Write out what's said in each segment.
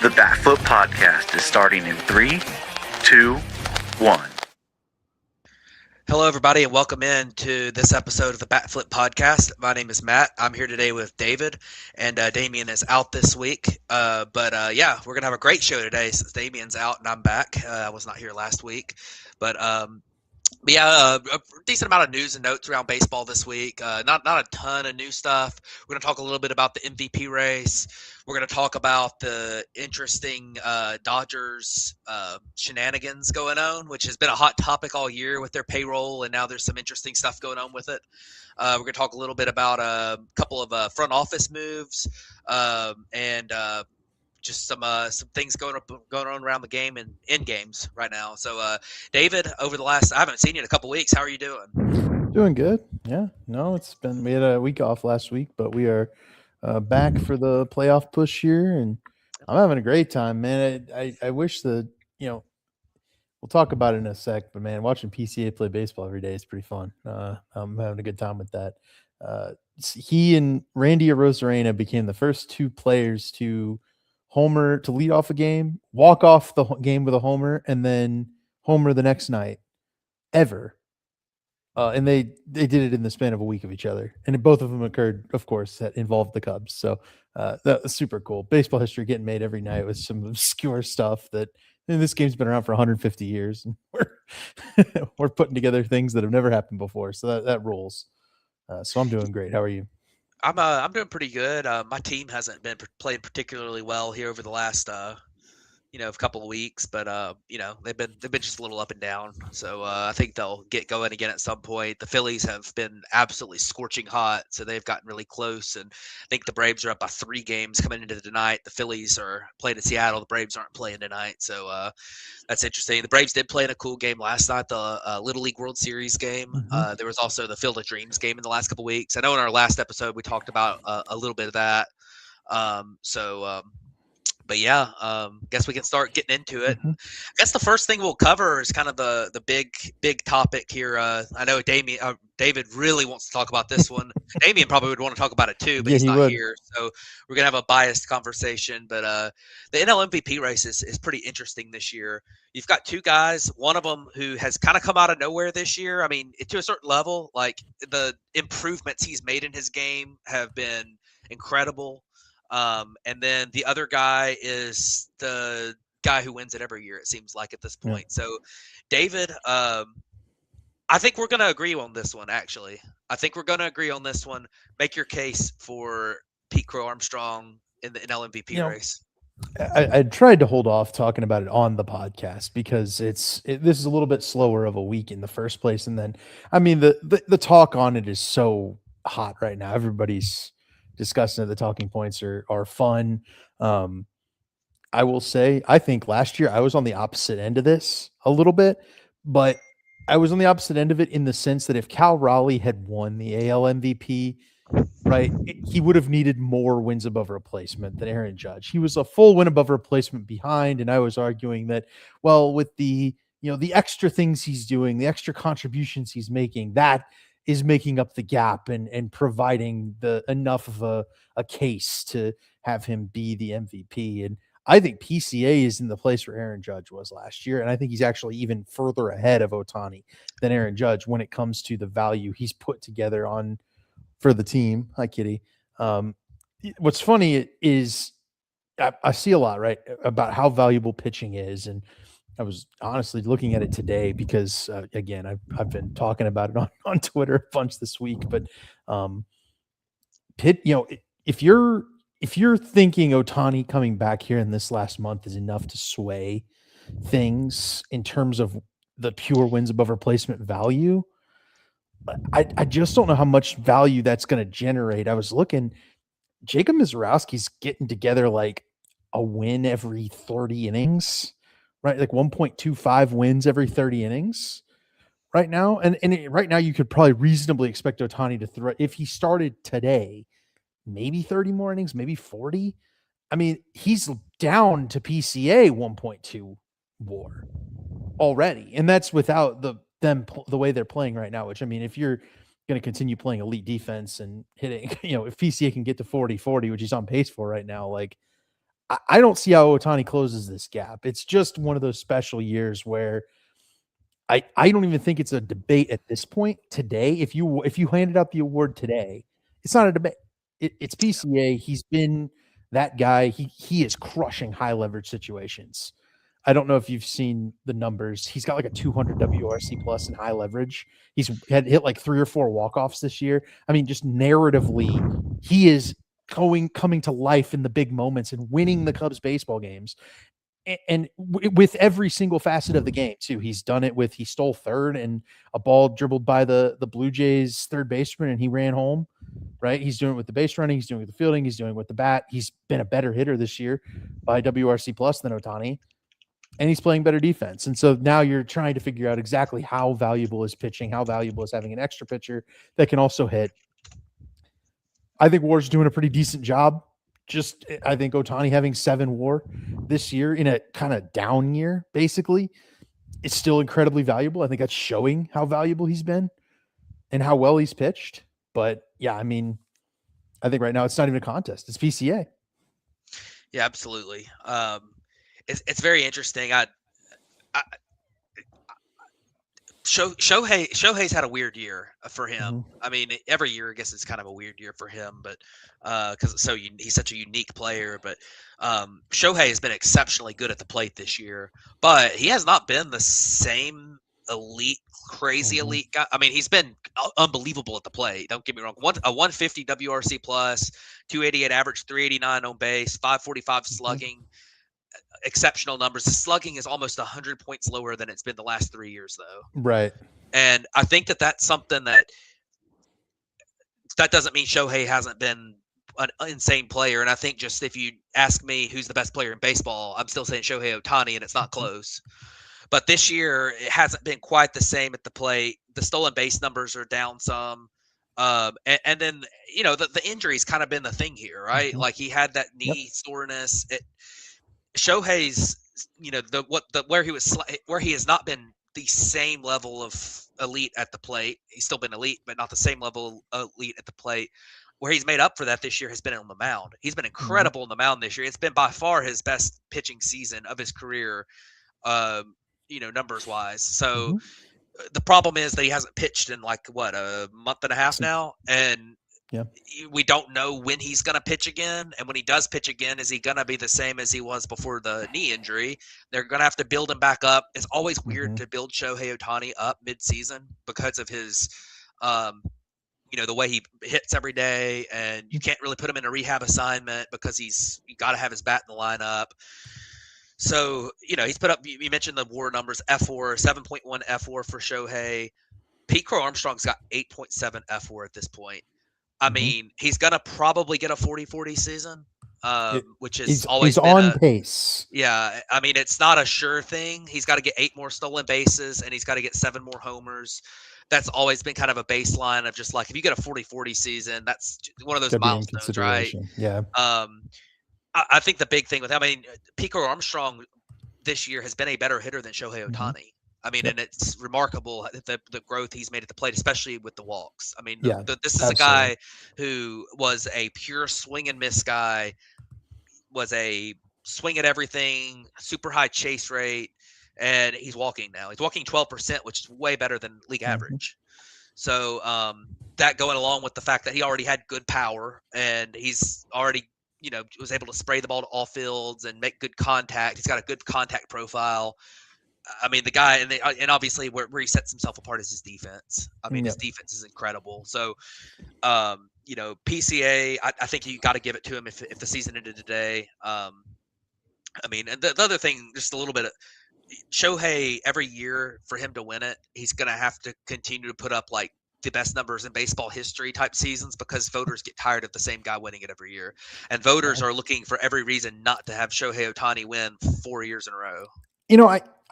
The BatFlip podcast is starting in 3, 2, 1. Hello, everybody, and welcome in to this episode of the BatFlip podcast. My name is Matt. I'm here today with David, and Damien is out this week. But we're going to have a great show today since Damien's out and I'm back. I was not here last week. But a decent amount of news and notes around baseball this week. Not a ton of new stuff. We're going to talk a little bit about the MVP race. We're going to talk about the interesting Dodgers shenanigans going on, which has been a hot topic all year with their payroll, and now there's some interesting stuff going on with it. We're going to talk a little bit about a couple of front office moves and just some things going on around the game and in games right now. So, David, I haven't seen you in a couple weeks. How are you doing? Doing good. Yeah. No, we had a week off last week, but we are back for the playoff push here, and I'm having a great time, man. I wish we'll talk about it in a sec, but man, watching PCA play baseball every day is pretty fun. I'm having a good time with that. He and Randy Arozarena became the first two players to lead off a game, walk off the game with a homer, and then homer the next night ever. And they did it in the span of a week of each other. And both of them occurred, of course, that involved the Cubs. So that was super cool. Baseball history getting made every night with some obscure stuff this game's been around for 150 years. And we're putting together things that have never happened before. So that rules. So I'm doing great. How are you? I'm doing pretty good. My team hasn't been playing particularly well here over the last a couple of weeks, but they've been just a little up and down. So I think they'll get going again at some point. The Phillies have been absolutely scorching hot, so they've gotten really close. And I think the Braves are up by 3 games coming into the night. The Phillies are playing in Seattle. The Braves aren't playing tonight, so that's interesting. The Braves did play in a cool game last night, the Little League World Series game. Mm-hmm. There was also the Field of Dreams game in the last couple of weeks. I know in our last episode we talked about a little bit of that. Guess we can start getting into it. Mm-hmm. I guess the first thing we'll cover is kind of the big topic here. I know David really wants to talk about this one. Damien probably would want to talk about it too, but he's not here. So we're going to have a biased conversation. But the NL MVP race is pretty interesting this year. You've got 2 guys, one of them who has kind of come out of nowhere this year. I mean, to a certain level, like the improvements he's made in his game have been incredible. And then the other guy is the guy who wins it every year, it seems like at this point. Yeah. So, David, I think we're going to agree on this one, actually. I think we're going to agree on this one. Make your case for Pete Crow Armstrong in the NL MVP race. I tried to hold off talking about it on the podcast because this is a little bit slower of a week in the first place. And then, I mean, the talk on it is so hot right now. Everybody's discussing it. The talking points are fun. I will say, I think last year I was on the opposite end of this a little bit, but I was on the opposite end of it in the sense that if Cal Raleigh had won the AL MVP, right, he would have needed more wins above replacement than Aaron Judge. He was a full win above replacement behind, and I was arguing that, well, with the extra things he's doing, the extra contributions he's making, that is making up the gap and providing enough of a case to have him be the MVP. And I think PCA is in the place where Aaron Judge was last year. And I think he's actually even further ahead of Ohtani than Aaron Judge when it comes to the value he's put together for the team. Hi, Kitty. What's funny is I see a lot, right, about how valuable pitching is. And I was honestly looking at it today because, again, I've been talking about it on Twitter a bunch this week. But if you're thinking Ohtani coming back here in this last month is enough to sway things in terms of the pure wins above replacement value, I just don't know how much value that's going to generate. I was looking, Jacob Mizorowski's getting together like a win every 30 innings. Right, like 1.25 wins every 30 innings right now. And right now you could probably reasonably expect Ohtani to throw, if he started today, maybe 30 more innings, maybe 40. I mean, he's down to PCA 1.2 WAR already. And that's without the way they're playing right now, which, I mean, if you're going to continue playing elite defense and hitting, if PCA can get to 40-40, which he's on pace for right now, like, I don't see how Ohtani closes this gap. It's just one of those special years where I don't even think it's a debate at this point today. If you handed out the award today, it's not a debate. It's PCA. He's been that guy. He is crushing high leverage situations. I don't know if you've seen the numbers. He's got like a 200 WRC plus in high leverage. He's had hit like 3 or 4 walk-offs this year. I mean, just narratively, he is coming to life in the big moments and winning the Cubs baseball games. And with every single facet of the game too. He's done it with, he stole third and a ball dribbled by the Blue Jays third baseman and he ran home, right? He's doing it with the base running. He's doing it with the fielding. He's doing it with the bat. He's been a better hitter this year by WRC plus than Ohtani, and he's playing better defense. And so now you're trying to figure out exactly how valuable is pitching, how valuable is having an extra pitcher that can also hit. I think Ward's doing a pretty decent job. I think Ohtani having 7 WAR this year in a kind of down year, basically, is still incredibly valuable. I think that's showing how valuable he's been and how well he's pitched. But yeah, I mean, I think right now it's not even a contest. It's PCA. Yeah, absolutely. It's very interesting. Shohei's had a weird year for him. Mm-hmm. I mean, every year I guess it's kind of a weird year for him, but because he's such a unique player. But Shohei has been exceptionally good at the plate this year, but he has not been the same crazy elite guy. I mean, he's been unbelievable at the plate. Don't get me wrong. A 150 WRC plus, 288 average, 389 on base, 545 slugging. Exceptional numbers. The slugging is almost 100 points lower than it's been the last 3 years, though. Right. And I think that's something that doesn't mean Shohei hasn't been an insane player. And I think just if you ask me who's the best player in baseball, I'm still saying Shohei Ohtani, and it's not close. But this year, it hasn't been quite the same at the plate. The stolen base numbers are down some. And then, the injury's kind of been the thing here, right? Mm-hmm. Like he had that knee soreness. Shohei's, where he has not been the same level of elite at the plate. He's still been elite, but not the same level of elite at the plate. Where he's made up for that this year has been on the mound. He's been incredible on the mound this year. It's been by far his best pitching season of his career, numbers wise. So the problem is that he hasn't pitched in like a month and a half now, and we don't know when he's going to pitch again. And when he does pitch again, is he going to be the same as he was before the knee injury? They're going to have to build him back up. It's always weird to build Shohei Ohtani up mid-season because of his, the way he hits every day, and you can't really put him in a rehab assignment because you got to have his bat in the lineup. So, he's put up, you mentioned the WAR numbers, F4, 7.1 F4 for Shohei. Pete Crow Armstrong's got 8.7 F4 at this point. I mean, he's going to probably get a 40-40 season, which is always he's on pace. Yeah. I mean, it's not a sure thing. He's got to get 8 more stolen bases, and he's got to get 7 more homers. That's always been kind of a baseline of just like, if you get a 40-40 season, that's one of those milestones, right? Yeah. I think the big thing with him, Pico Armstrong this year has been a better hitter than Shohei Ohtani. I mean, and it's remarkable the growth he's made at the plate, especially with the walks. I mean, this is a guy who was a pure swing and miss guy, was a swing at everything, super high chase rate, and he's walking now. He's walking 12%, which is way better than league average. So that going along with the fact that he already had good power, and he's already, was able to spray the ball to all fields and make good contact. He's got a good contact profile. I mean, the guy, and obviously where he sets himself apart is his defense. I mean, his defense is incredible. So, PCA, I think you got to give it to him if the season ended today. I mean, and the other thing, just a little bit of Shohei, every year for him to win it, he's going to have to continue to put up like the best numbers in baseball history type seasons, because voters get tired of the same guy winning it every year. And voters are looking for every reason not to have Shohei Ohtani win 4 years in a row.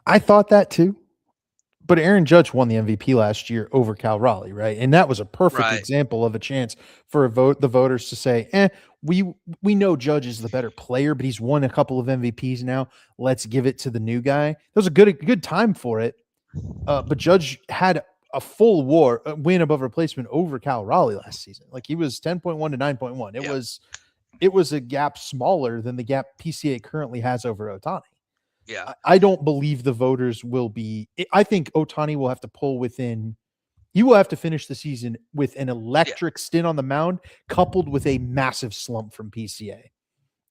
I thought that too, but Aaron Judge won the MVP last year over Cal Raleigh, right? And that was a perfect example of a chance for the voters to say, we know Judge is the better player, but he's won a couple of MVPs now. Let's give it to the new guy. That was a good time for it. But Judge had a full WAR win above replacement over Cal Raleigh last season. Like he was 10.1 to 9.1. It was it was a gap smaller than the gap PCA currently has over Ohtani. Yeah. I don't believe the voters will be. I think Ohtani will have to pull within. He will have to finish the season with an electric stint on the mound, coupled with a massive slump from PCA,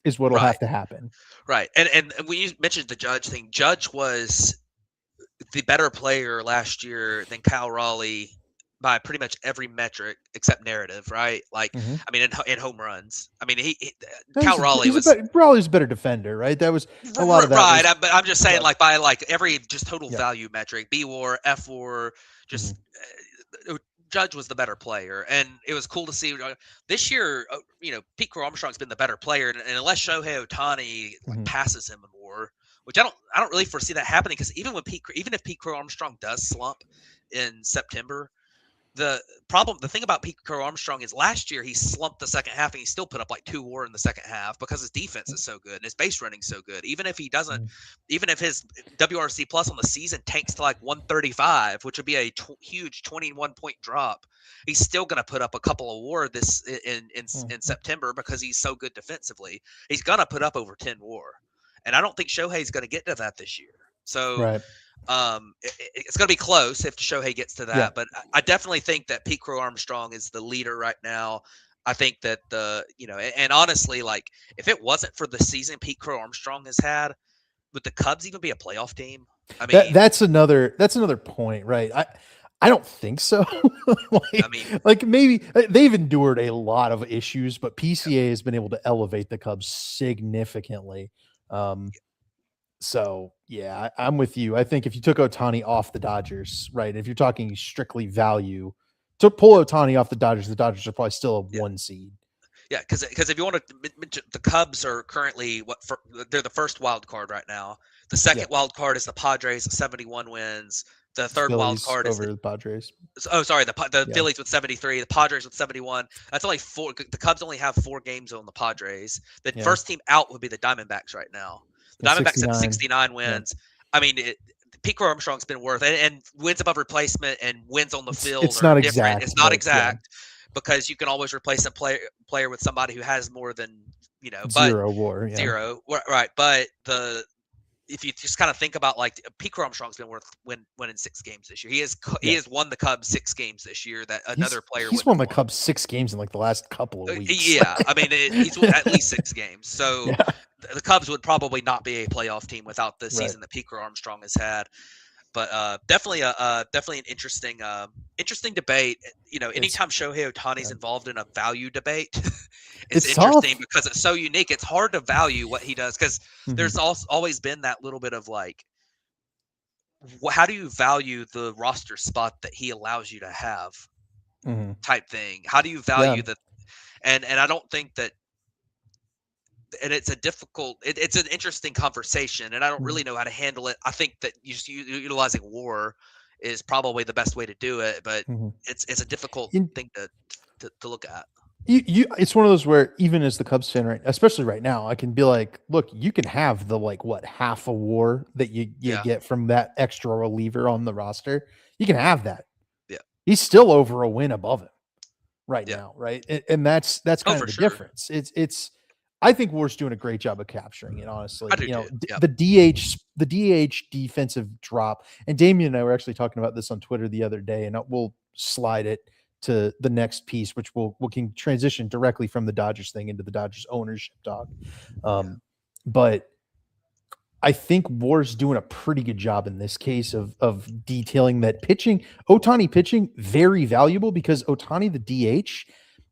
is what will have to happen. Right. And when you mentioned the Judge thing, Judge was the better player last year than Kyle Raleigh by pretty much every metric except narrative, right? Like, I mean, in home runs. I mean, Kyle Raleigh was Raleigh's a better defender, right? That was a lot of that. Right, but I'm just saying, like by like every just total value metric, B WAR, F WAR, just Judge was the better player, and it was cool to see this year. Pete Crow Armstrong's been the better player, and unless Shohei Ohtani passes him in WAR, which I don't really foresee that happening, because even if Pete Crow Armstrong does slump in September, the thing about Pete Crow Armstrong is last year he slumped the second half and he still put up like 2 WAR in the second half because his defense is so good and his base running so good. Even if he doesn't, even if his WRC plus on the season tanks to like 135, which would be a huge 21-point drop, he's still going to put up a couple of WAR in September because he's so good defensively. He's going to put up over 10 WAR, and I don't think Shohei's going to get to that this year. So. It's going to be close if Shohei gets to that, but I definitely think that Pete Crow Armstrong is the leader right now. I think that and honestly, like if it wasn't for the season Pete Crow Armstrong has had, would the Cubs even be a playoff team? I mean, that's another point, right? I don't think so. Maybe they've endured a lot of issues, but PCA has been able to elevate the Cubs significantly. So yeah, I'm with you. I think if you took Ohtani off the Dodgers, right? If you're talking strictly value, to pull Ohtani off the Dodgers are probably still a 1 seed. Yeah, because if you want to, the Cubs are currently they're the first wild card right now. The second wild card is the Padres at 71 wins. The third wild card is the Padres. Oh, sorry, the Phillies with 73, the Padres with 71. That's only 4. The Cubs only have 4 games on the Padres. The first team out would be the Diamondbacks right now. The Diamondbacks have 69 wins. Yeah. I mean, Pete Crow Armstrong's been worth it, and wins above replacement and wins on the field it's not different. Exact, it's not exact because you can always replace a player with somebody who has more than zero WAR. Zero, right? But if you just kind of think about like Pete Crow Armstrong's been worth winning 6 games this year. He has won the Cubs 6 games this year. That another player he's won the Cubs 6 games in like the last couple of weeks. Yeah, I mean he's won at least 6 games. So the Cubs would probably not be a playoff team without the season that Pete Crow Armstrong has had. But definitely an interesting debate. Anytime Shohei Ohtani's involved in a value debate, it's interesting tough. Because it's so unique. It's hard to value what he does because there's always been that little bit of like, how do you value the roster spot that he allows you to have, type thing? How do you value the? And I don't think that. And it's it's an interesting conversation, and I don't really know how to handle it. I think that utilizing WAR is probably the best way to do it, but it's a difficult thing to look at. It's one of those where even as the Cubs fan, especially right now, I can be like, look, you can have the half a WAR that you get from that extra reliever on the roster. You can have that. Yeah, he's still over a win above him right now, right? And that's kind of the difference. It's. I think WAR's doing a great job of capturing it, honestly. The DH defensive drop, and Damian and I were actually talking about this on Twitter the other day, and we'll slide it to the next piece, which we can transition directly from the Dodgers thing into the Dodgers ownership talk. But I think WAR's doing a pretty good job in this case of detailing that Ohtani pitching, very valuable because Ohtani, the DH,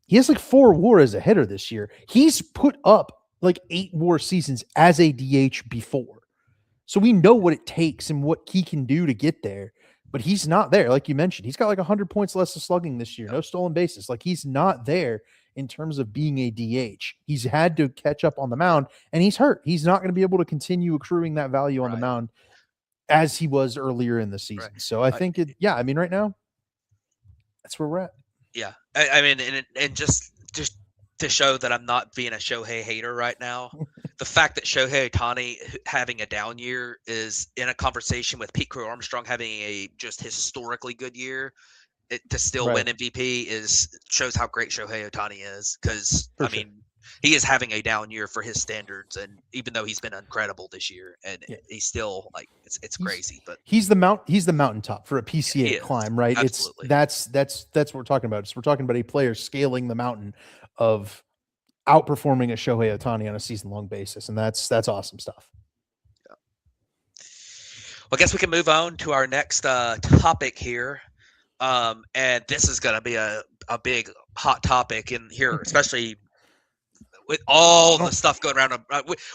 he has 4 WAR as a hitter this year. He's put up 8 WAR seasons as a DH before. So we know what it takes and what he can do to get there, but he's not there. Like you mentioned, he's got 100 points less of slugging this year. No stolen bases. He's not there in terms of being a DH. He's had to catch up on the mound, and he's hurt. He's not going to be able to continue accruing that value on the mound as he was earlier in the season. Right. So I think right now, that's where we're at. Yeah, I mean, and just to show that I'm not being a Shohei hater right now, the fact that Shohei Ohtani having a down year is in a conversation with Pete Crow Armstrong having a just historically good year to still win MVP shows how great Shohei Ohtani is. Because he is having a down year for his standards, and even though he's been incredible this year, and Yeah. he's still like it's crazy, but he's the mountaintop for a he PCA to is. climb, right? Absolutely. That's what we're talking about. We're talking about a player scaling the mountain of outperforming a Shohei Ohtani on a season-long basis, and that's awesome stuff. Well, I guess we can move on to our next topic here. And this is going to be a big hot topic in here, especially with all the stuff going around.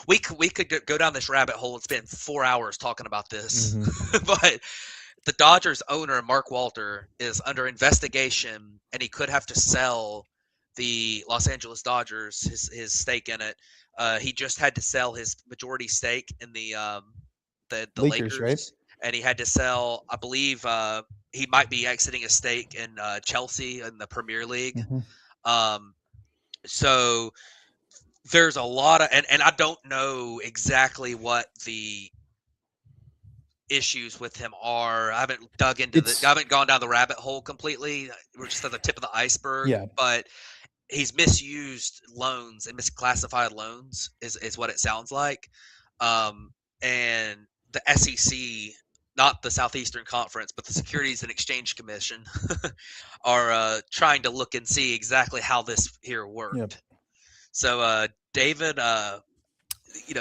We could go down this rabbit hole and spend 4 hours talking about this. But the Dodgers owner, Mark Walter, is under investigation, and he could have to sell the Los Angeles Dodgers, his stake in it. He just had to sell his majority stake in the Lakers, Right? and he had to sell, I believe, he might be exiting a stake in Chelsea in the Premier League. So there's a lot of, and I don't know exactly what the issues with him are. I haven't dug into I haven't gone down the rabbit hole completely. We're just at the tip of the iceberg. Yeah. But he's misused loans and misclassified loans is what it sounds like. And the SEC, not the Southeastern Conference, but the Securities and Exchange Commission are trying to look and see exactly how this here worked. Yep. So, David,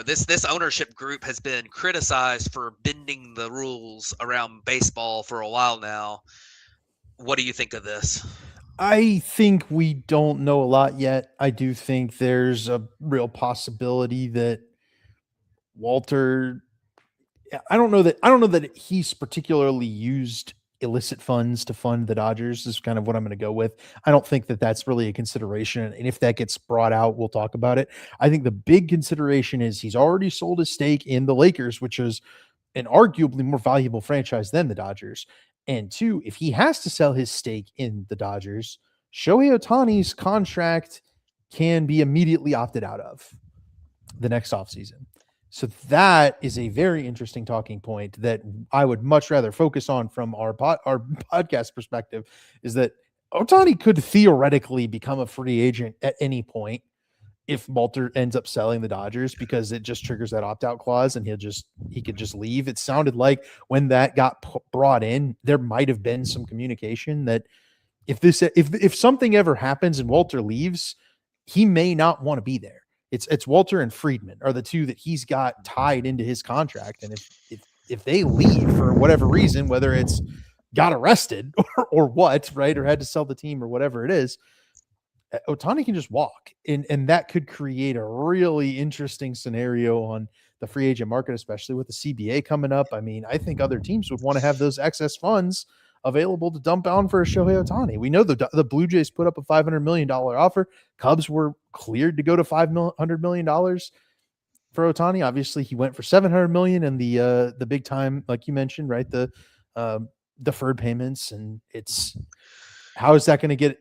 this ownership group has been criticized for bending the rules around baseball for a while now. What do you think of this? I think we don't know a lot yet. I do think there's a real possibility that Walter, I don't know that he's particularly used illicit funds to fund the Dodgers is kind of what I'm going to go with. I don't think that that's really a consideration. And if that gets brought out, we'll talk about it. I think the big consideration is he's already sold his stake in the Lakers, which is an arguably more valuable franchise than the Dodgers. And two, if he has to sell his stake in the Dodgers, Shohei Ohtani's contract can be immediately opted out of the next offseason. So that is a very interesting talking point that I would much rather focus on from our podcast perspective, is that Ohtani could theoretically become a free agent at any point if Walter ends up selling the Dodgers, because it just triggers that opt-out clause and he could just leave. It sounded like when that got brought in, there might have been some communication that if something ever happens and Walter leaves, he may not want to be there. It's Walter and Friedman are the two that he's got tied into his contract. And if they leave for whatever reason, whether it's got arrested or what, right, or had to sell the team or whatever it is, Ohtani can just walk. And that could create a really interesting scenario on the free agent market, especially with the CBA coming up. I mean, I think other teams would want to have those excess funds available to dump on for a Shohei Ohtani. We know the Blue Jays put up a $500 million offer. Cubs were cleared to go to $500 million for Ohtani. Obviously, he went for $700 million, and the big time, like you mentioned, right? The deferred payments, and it's how is that going to get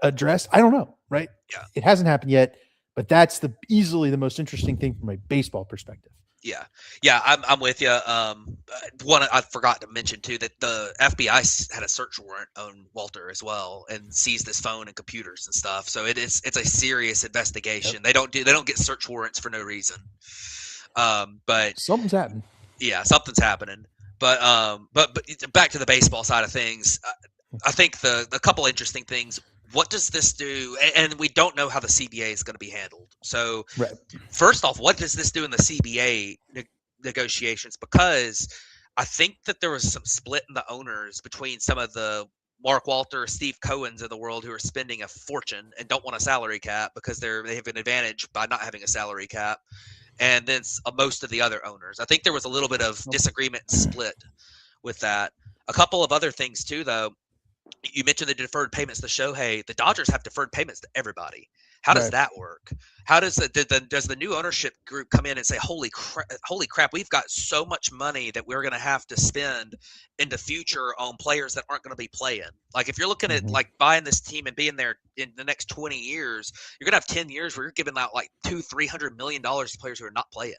addressed? I don't know, right? Yeah, it hasn't happened yet, but that's easily the most interesting thing from a baseball perspective. Yeah, I'm with you. One I forgot to mention too, that the FBI had a search warrant on Walter as well and seized his phone and computers and stuff. So it's a serious investigation. Yep. They don't get search warrants for no reason. But something's happening. Yeah, something's happening. But back to the baseball side of things, I think a couple interesting things. What does this do? And we don't know how the CBA is going to be handled. So First off, what does this do in the CBA negotiations? Because I think that there was some split in the owners between some of the Mark Walter, Steve Cohens of the world who are spending a fortune and don't want a salary cap because they have an advantage by not having a salary cap. And then most of the other owners. I think there was a little bit of disagreement and split with that. A couple of other things too, though. You mentioned the deferred payments to Shohei. The Dodgers have deferred payments to everybody. How does that work? How does does the new ownership group come in and say, holy crap, we've got so much money that we're going to have to spend in the future on players that aren't going to be playing? Like if you're looking at like buying this team and being there in the next 20 years, you're going to have 10 years where you're giving out like $200-300 million to players who are not playing.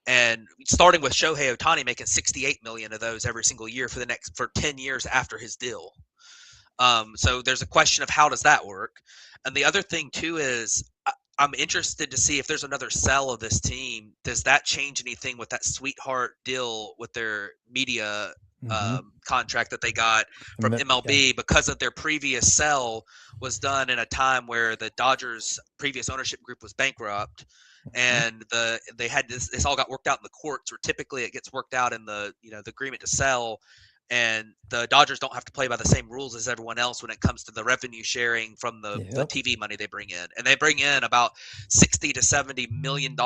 And starting with Shohei Ohtani making $68 million of those every single year for 10 years after his deal. So there's a question of how does that work? And the other thing too is I'm interested to see if there's another sell of this team. Does that change anything with that sweetheart deal with their media contract that they got from MLB because of their previous sell was done in a time where the Dodgers previous ownership group was bankrupt, and they had this all got worked out in the courts, where typically it gets worked out in the the agreement to sell, and the Dodgers don't have to play by the same rules as everyone else when it comes to the revenue sharing from the TV money they bring in. And they bring in about $60 to $70 million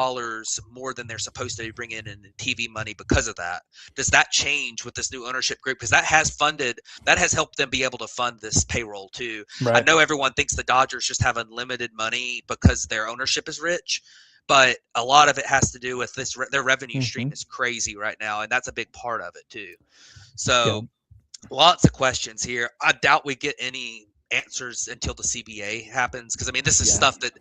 more than they're supposed to bring in TV money because of that. Does that change with this new ownership group? Because that has helped them be able to fund this payroll too. Right. I know everyone thinks the Dodgers just have unlimited money because their ownership is rich, but a lot of it has to do with their revenue stream is crazy right now, and that's a big part of it too. So lots of questions here. I doubt we get any answers until the CBA happens, because I mean, this is stuff that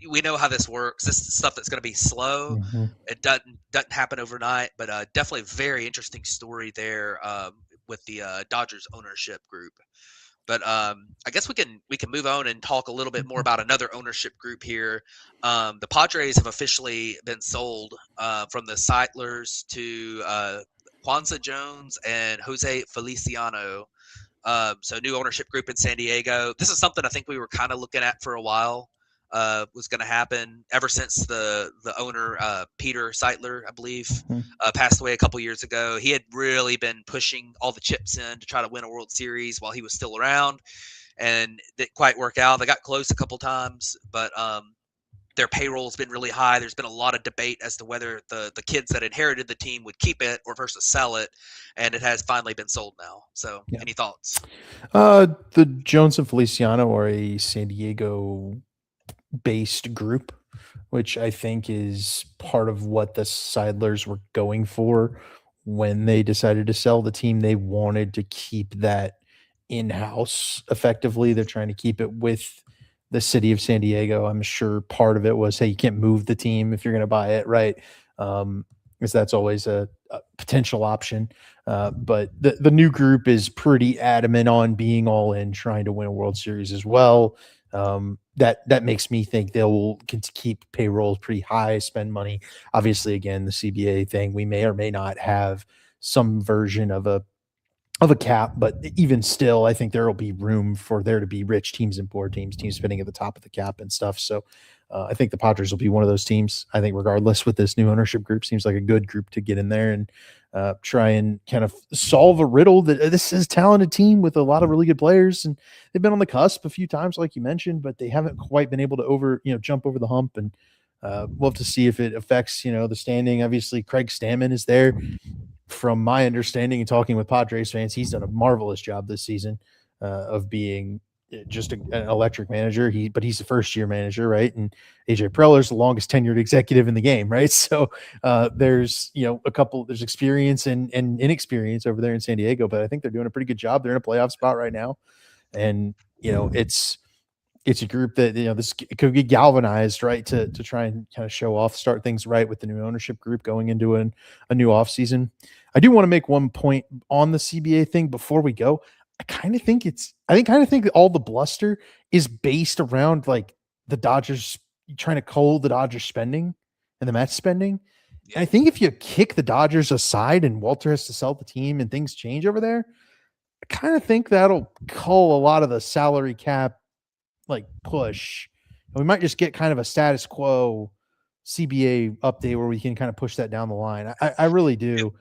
we know how this works. This is stuff that's going to be slow. It doesn't happen overnight, but definitely a very interesting story there with the Dodgers ownership group. But I guess we can move on and talk a little bit more about another ownership group here. The Padres have officially been sold from the Seitlers to Kwanzaa Jones and Jose Feliciano. So new ownership group in San Diego. This is something I think we were kind of looking at for a while. Was going to happen ever since the owner Peter Seitler, I believe, passed away a couple years ago. He had really been pushing all the chips in to try to win a World Series while he was still around, and didn't quite work out. They got close a couple times, but their payroll has been really high. There's been a lot of debate as to whether the kids that inherited the team would keep it or versus sell it, and it has finally been sold now. So any thoughts? The Jones and Feliciano are a San Diego based group, which I think is part of what the Seidlers were going for when they decided to sell the team. They wanted to keep that in-house effectively. They're trying to keep it with the city of San Diego. I'm sure part of it was, hey, you can't move the team if you're going to buy it, right? Because that's always a potential option. But the new group is pretty adamant on being all in, trying to win a World Series as well. That makes me think they'll keep payrolls pretty high, spend money. Obviously, again, the CBA thing, we may or may not have some version of a cap, but even still, I think there will be room for there to be rich teams and poor teams spinning at the top of the cap and stuff. So I think the Padres will be one of those teams. I think regardless, with this new ownership group, seems like a good group to get in there and try and kind of solve a riddle that this is a talented team with a lot of really good players, and they've been on the cusp a few times, like you mentioned, but they haven't quite been able to jump over the hump. And we'll have to see if it affects, the standing. Obviously, Craig Stammen is there. From my understanding and talking with Padres fans, he's done a marvelous job this season of being just an electric manager. But he's a first-year manager, right? And AJ Preller's the longest tenured executive in the game, right? So there's there's experience and inexperience over there in San Diego, but I think they're doing a pretty good job. They're in a playoff spot right now, and it's a group that this could be galvanized, right, to try and kind of show off, start things right with the new ownership group going into a new offseason. I do want to make one point on the CBA thing before we go. I kind of think that all the bluster is based around like the Dodgers trying to cull the Dodgers spending and the Mets spending. Yeah. And I think if you kick the Dodgers aside and Walter has to sell the team and things change over there, I kind of think that'll cull a lot of the salary cap push. And we might just get kind of a status quo CBA update where we can kind of push that down the line. I really do.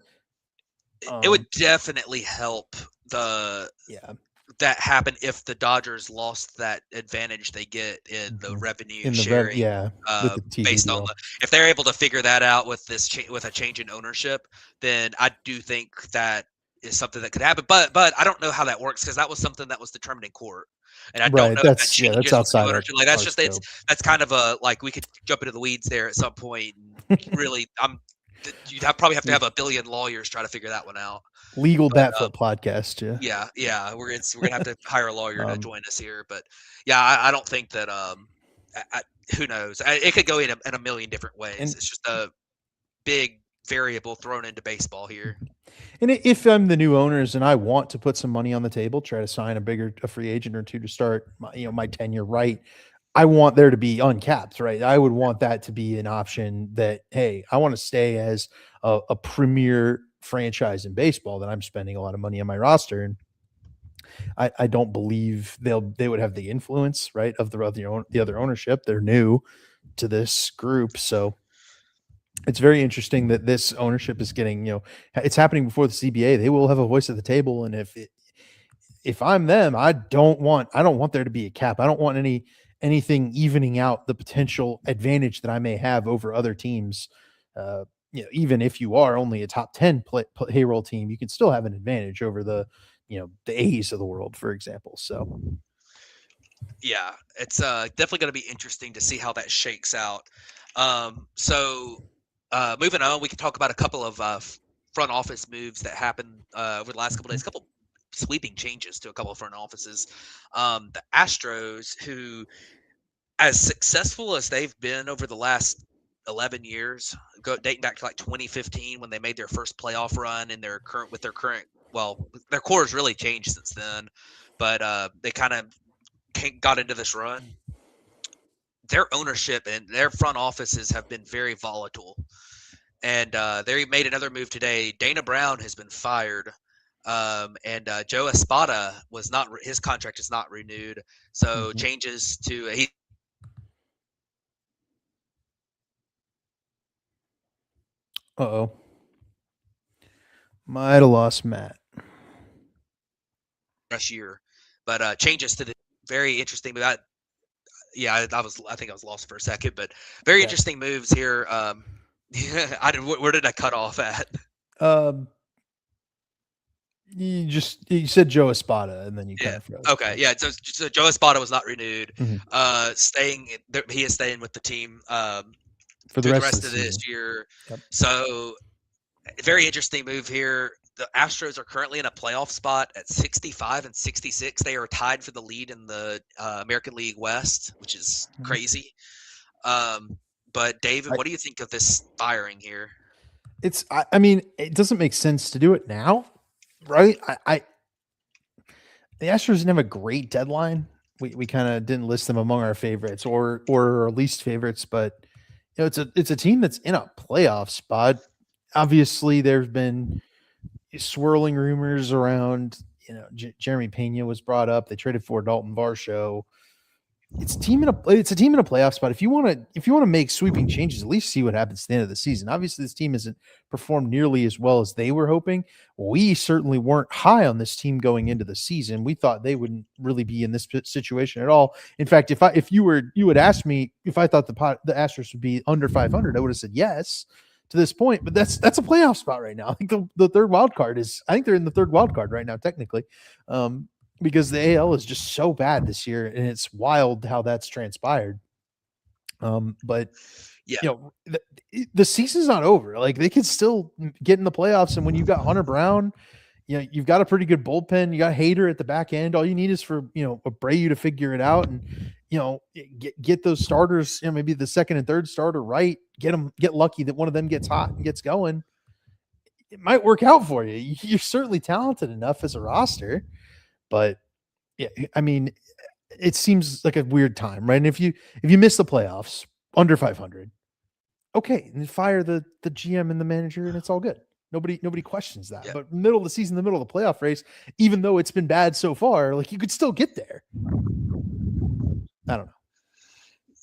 It would definitely help that happen if the Dodgers lost that advantage they get in the revenue sharing. With the TV based deal. on if they're able to figure that out with this with a change in ownership, then I do think that is something that could happen. But I don't know how that works, because that was something that was determined in court. And I don't know if that changes that's outside our, like that's just scope. That's kind of a we could jump into the weeds there at some point. Really, you'd probably have to have a billion lawyers try to figure that one out. Legal BatFlip podcast, yeah. We're gonna have to hire a lawyer to join us here, but yeah, I don't think that. Who knows? It could go in a million different ways. It's just a big variable thrown into baseball here. And if I'm the new owners and I want to put some money on the table, try to sign a free agent or two to start my tenure right, I want there to be uncapped, right? I would want that to be an option that, hey, I want to stay as a premier franchise in baseball that I'm spending a lot of money on my roster. And I don't believe they would have the influence, right, of the other ownership. They're new to this group. So it's very interesting that this ownership is getting, it's happening before the CBA. They will have a voice at the table. And if I'm them, I don't want there to be a cap. I don't want anything evening out the potential advantage that I may have over other teams. Even if you are only a top 10 payroll team, you can still have an advantage over the A's of the world, for example. So Yeah, it's definitely going to be interesting to see how that shakes out. Moving on, we can talk about a couple of front office moves that happened over the last couple of days. A couple sweeping changes to a couple of front offices. The Astros, who, as successful as they've been over the last 11 years, dating back to like 2015 when they made their first playoff run in their current their core has really changed since then, but they kind of got into this run. Their ownership and their front offices have been very volatile, and they made another move today. Dana Brown has been fired, and Joe Espada his contract is not renewed, so changes to he. Uh-oh. Might have lost Matt. Year, but changes to the very interesting. I think I was lost for a second, but very interesting moves here. Where did I cut off at? You said Joe Espada, and then you kind of froze. Okay, yeah. So Joe Espada was not renewed. He is staying with the team for the rest of this year. Yep. So very interesting move here. The Astros are currently in a playoff spot at 65 and 66. They are tied for the lead in the American League West, which is crazy. But David, what do you think of this firing here? I mean, it doesn't make sense to do it now, right? The Astros didn't have a great deadline. We kind of didn't list them among our favorites or our least favorites, but it's a team that's in a playoff spot. Obviously, there's been swirling rumors around, Jeremy Pena was brought up. They traded for Dalton Varsho. It's a team in a playoff spot. If you want to make sweeping changes, at least see what happens at the end of the season. Obviously, this team hasn't performed nearly as well as they were hoping. We certainly weren't high on this team going into the season. We thought they wouldn't really be in this situation at all. In fact, if you had asked me if I thought the Astros would be under 500, I would have said yes to this point. But that's a playoff spot right now. I think the third wild card I think they're in the third wild card right now, technically. Because the AL is just so bad this year, and it's wild how that's transpired. But yeah, the season's not over. Like, they could still get in the playoffs, and when you've got Hunter Brown, you've got a pretty good bullpen. You got Hader at the back end. All you need is for Abreu to figure it out, and get those starters. Maybe the second and third starter right. Get lucky that one of them gets hot and gets going. It might work out for you. You're certainly talented enough as a roster. But yeah, I mean, it seems like a weird time, right? And if you miss the playoffs under 500, okay, and fire the GM and the manager, and it's all good. Nobody questions that. But middle of the season, the middle of the playoff race, even though it's been bad so far, like, you could still get there. I don't know.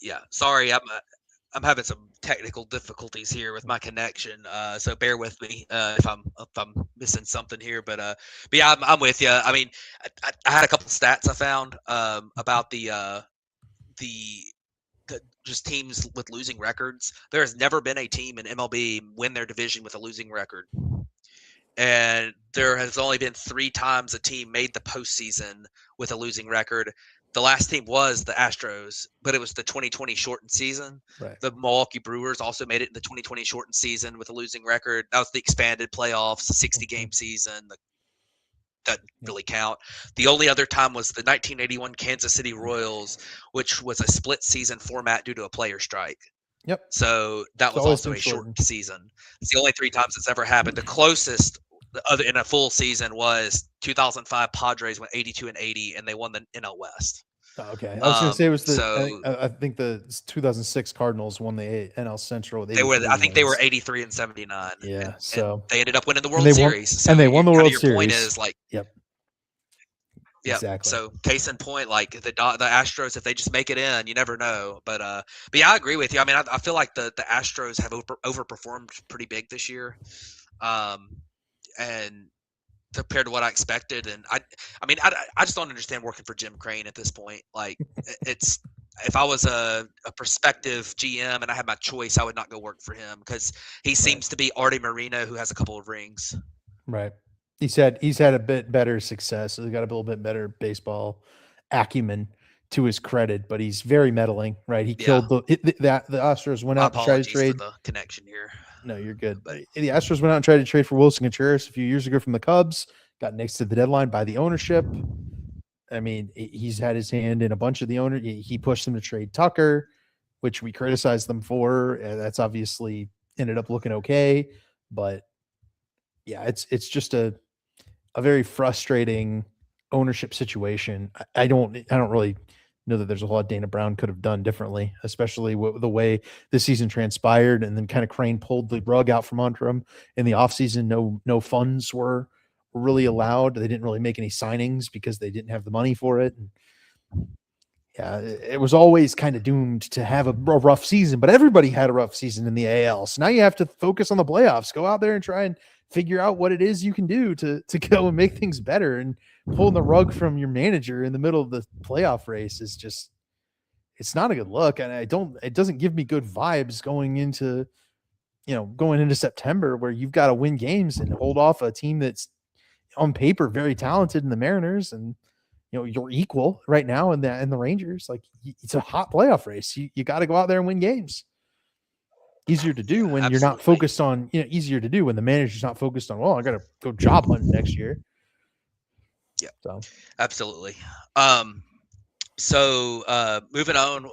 Yeah, sorry, I'm having some technical difficulties here with my connection, so bear with me if I'm missing something here. But yeah, I'm with you. I mean, I had a couple stats I found about the just teams with losing records. There has never been a team in MLB win their division with a losing record, and there has only been 3 times a team made the postseason with a losing record. The last team was the Astros, but it was the 2020 shortened season. Right. The Milwaukee Brewers also made it in the 2020 shortened season with a losing record. That was the expanded playoffs, 60-game season. That doesn't really count. The only other time was the 1981 Kansas City Royals, which was a split season format due to a player strike. Yep. So that was also a shortened season. It's the only 3 times it's ever happened. The closest other in a full season was 2005 Padres went 82-80, and they won the NL West. Oh, okay, I was going to say it was So I think the 2006 Cardinals won the NL Central with they were, 83 I think they were wins. 83 and 79, Yeah, and so they ended up winning the and World Series. So they won the kind of World your point Series. is like, Yep, yeah. exactly. So case in point, like the Astros, if they just make it in, you never know. But yeah, I agree with you. I mean, I feel like the Astros have overperformed pretty big this year, um, and compared to what I expected. And I mean, I just don't understand working for Jim Crane at this point. Like, it's if I was a prospective GM and I had my choice, I would not go work for him because he seems to be Artie Moreno, who has a couple of rings. Right. He's had a bit better success. He's got a little bit better baseball acumen to his credit, but he's very meddling. Right. He Yeah. killed the Astros went My out to try to apologies for trade. the connection here. No, you're good. But The Astros went out and tried to trade for Wilson Contreras a few years ago from the Cubs. Got next to the deadline by the ownership. I mean, he's had his hand in a bunch of the owner. He pushed them to trade Tucker, which we criticized them for. That's obviously ended up looking okay, but yeah, it's just a very frustrating ownership situation. I don't really know that there's a lot Dana Brown could have done differently, especially the way the season transpired, and then kind of Crane pulled the rug out from under him in the offseason. No funds were really allowed. They didn't really make any signings because they didn't have the money for it. And yeah, it was always kind of doomed to have a rough season, but everybody had a rough season in the AL. So now you have to focus on the playoffs. Go out there and try and figure out what it is you can do to go and make things better. And pulling the rug from your manager in the middle of the playoff race is just, it's not a good look. And it doesn't give me good vibes going into September, where you've got to win games and hold off a team that's on paper very talented in the Mariners, and you're equal right now in the Rangers. Like, it's a hot playoff race. You got to go out there and win games. Easier to do when you're not focused on, easier to do when the manager's not focused on, well, I got to go job hunting next year. Yeah, so absolutely. So moving on,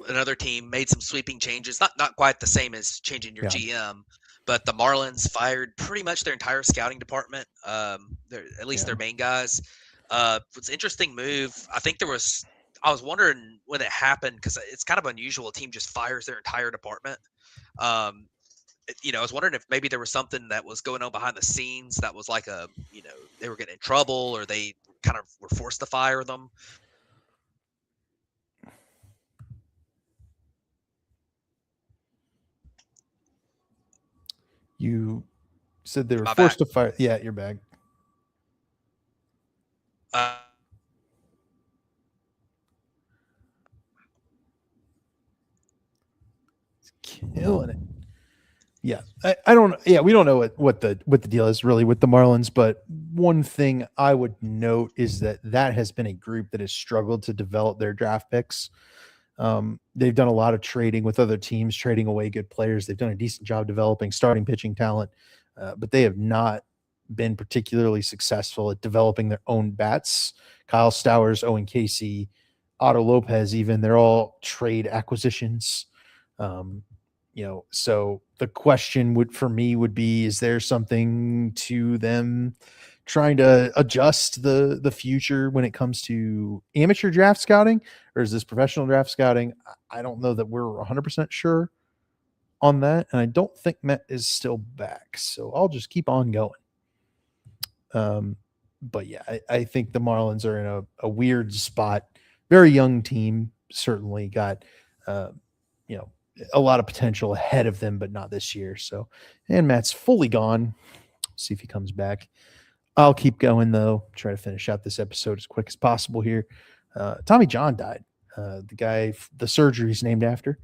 another team made some sweeping changes. Not quite the same as changing your GM, but the Marlins fired pretty much their entire scouting department. At least their main guys. It's an interesting move. I was wondering when it happened, because it's kind of unusual. A team just fires their entire department. I was wondering if maybe there was something that was going on behind the scenes that was like they were getting in trouble, or they kind of were forced to fire them. You said they were forced to fire. Yeah, you're back. Killing it. Yeah, I don't. Yeah, we don't know what the deal is really with the Marlins. But one thing I would note is that has been a group that has struggled to develop their draft picks. They've done a lot of trading with other teams, trading away good players. They've done a decent job developing starting pitching talent, but they have not been particularly successful at developing their own bats. Kyle Stowers, Owen Casey, Otto Lopez, even, they're all trade acquisitions. So the question would be, is there something to them trying to adjust the future when it comes to amateur draft scouting, or is this professional draft scouting? I don't know that we're 100% sure on that. And I don't think Matt is still back, so I'll just keep on going. But yeah, I think the Marlins are in a weird spot. Very young team, certainly got, a lot of potential ahead of them, but not this year. So, and Matt's fully gone. See if he comes back. I'll keep going though. Try to finish out this episode as quick as possible here. Tommy John died. The guy, the surgery he's named after.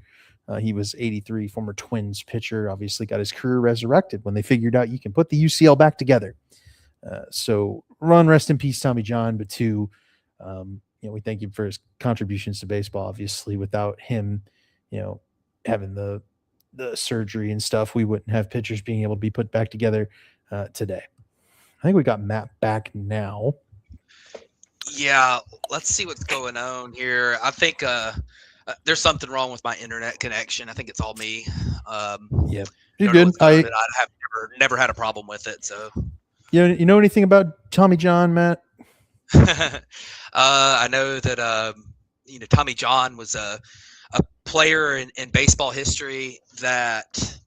He was 83, former Twins pitcher. Obviously got his career resurrected when they figured out you can put the UCL back together. So rest in peace, Tommy John. But two, we thank him for his contributions to baseball. Obviously, without him, having the surgery and stuff, we wouldn't have pitchers being able to be put back together today. I think we got Matt back now. Yeah, let's see what's going on here. I think there's something wrong with my internet connection. I think it's all me. Yeah, you're good. I have never had a problem with it. So, you know anything about Tommy John, Matt? I know that Tommy John was a player in baseball history that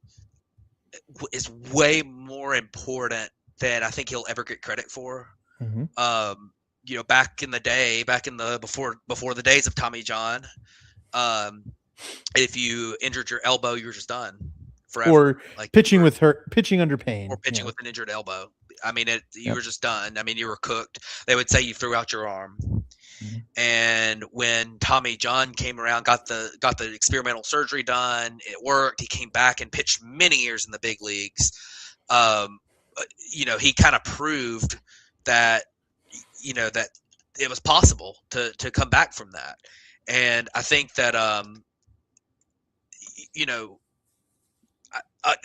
is way more important than I think he'll ever get credit for. Back in the day, before the days of Tommy John, if you injured your elbow, you were just done forever. Or pitching under pain, or pitching with an injured elbow. I mean, you were just done. I mean, you were cooked. They would say you threw out your arm. And when Tommy John came around, got the experimental surgery done, it worked. He came back and pitched many years in the big leagues. He kind of proved that that it was possible to come back from that. And I think that I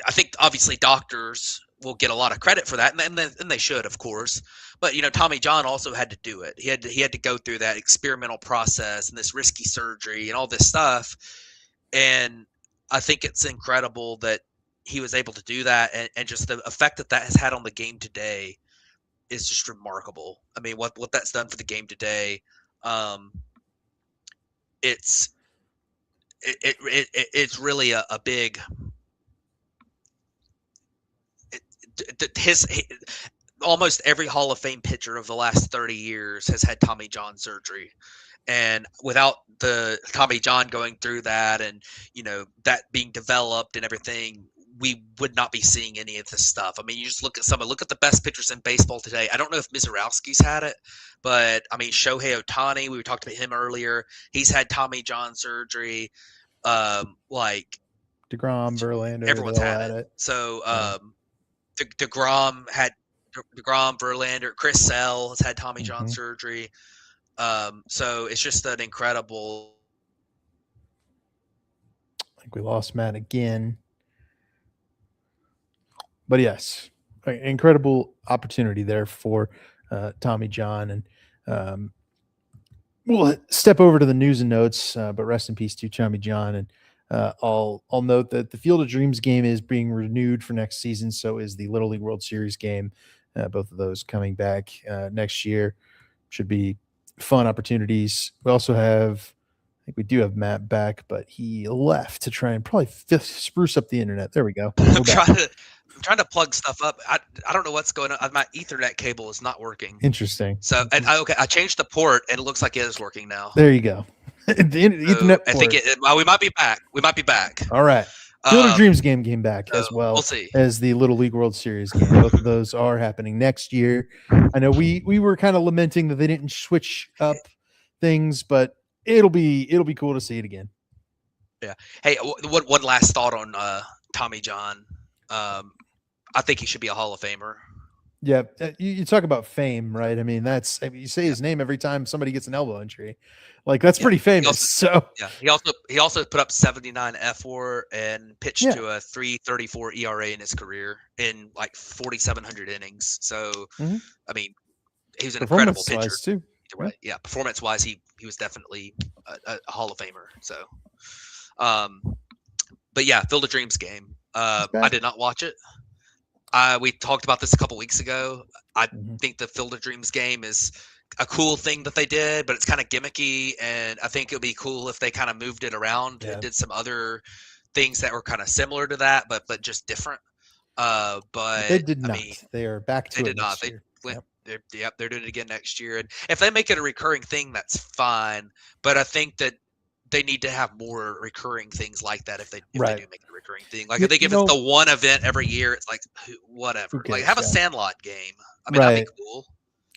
think obviously doctors will get a lot of credit for that, and they should, of course. But Tommy John also had to do it. He had to go through that experimental process and this risky surgery and all this stuff. And I think it's incredible that he was able to do that, and just the effect that has had on the game today is just remarkable. I mean, what that's done for the game today, it's really a big. Almost every Hall of Fame pitcher of the last 30 years has had Tommy John surgery, and without the Tommy John going through that and that being developed and everything, we would not be seeing any of this stuff. I mean, you just look at the best pitchers in baseball today. I don't know if Mizorowski's had it, but I mean, Shohei Ohtani, we talked about him earlier. He's had Tommy John surgery. Like DeGrom, Verlander, everyone's had it. So DeGrom, Verlander, Chris Sale has had Tommy John surgery. So it's just an incredible. I think we lost Matt again. But yes, incredible opportunity there for Tommy John. And we'll step over to the news and notes, but rest in peace to Tommy John. And I'll note that the Field of Dreams game is being renewed for next season. So is the Little League World Series game. Both of those coming back next year. Should be fun opportunities. We also have, I think we do have Matt back, but he left to try and probably spruce up the internet. There we go. I'm trying to plug stuff up. I don't know what's going on. My Ethernet cable is not working. Interesting. So I changed the port and it looks like it is working now. There you go. Ethernet port. I think we might be back. We might be back. All right. Field of Dreams game came back as well. We'll see. As the Little League World Series game. Both of those are happening next year. I know we were kind of lamenting that they didn't switch up things, but it'll be cool to see it again. Yeah. Hey, one last thought on Tommy John. I think he should be a Hall of Famer. Yeah, you talk about fame, right? I mean, you say his name every time somebody gets an elbow injury. Like, that's pretty famous. He also put up 79 FWAR and pitched to a 3.34 ERA in his career in like 4,700 innings. So, I mean, he was an incredible pitcher too. Yeah, performance-wise, he was definitely a Hall of Famer. So, but yeah, Field of Dreams game. I did not watch it. We talked about this a couple weeks ago. I think the Field of Dreams game is a cool thing that they did, but it's kind of gimmicky, and I think it would be cool if they kind of moved it around and did some other things that were kind of similar to that, but just different. But they did not. They are back to it. They did not. They went. They're doing it again next year, and if they make it a recurring thing, that's fine. But I think that they need to have more recurring things like that if they do make it a recurring thing. Like if they give us the one event every year, it's like whatever. Like have a Sandlot game. I mean, that'd be cool.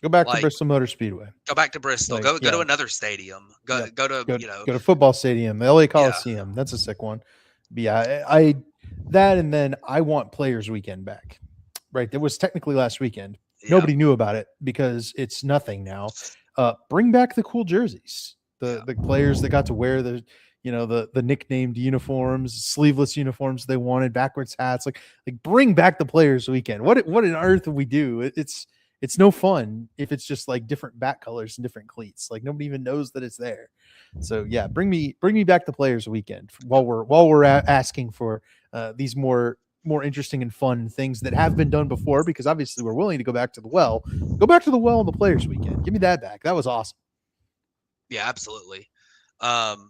Go back to Bristol Motor Speedway. Go back to Bristol. Go to another stadium. Go to football stadium, the LA Coliseum. Yeah. That's a sick one. But yeah, I and then I want Players Weekend back. Right. That was technically last weekend. Yeah. Nobody knew about it because it's nothing now. Bring back the cool jerseys. The players that got to wear the nicknamed uniforms, sleeveless uniforms they wanted, backwards hats, like bring back the Players Weekend. What on earth would we do? It's no fun if it's just like different back colors and different cleats. Like nobody even knows that it's there. So yeah, bring me back the Players Weekend while we're asking for these more interesting and fun things that have been done before, because obviously we're willing to go back to the well. Go back to the well on the Players Weekend. Give me that back. That was awesome. Yeah, absolutely. I'm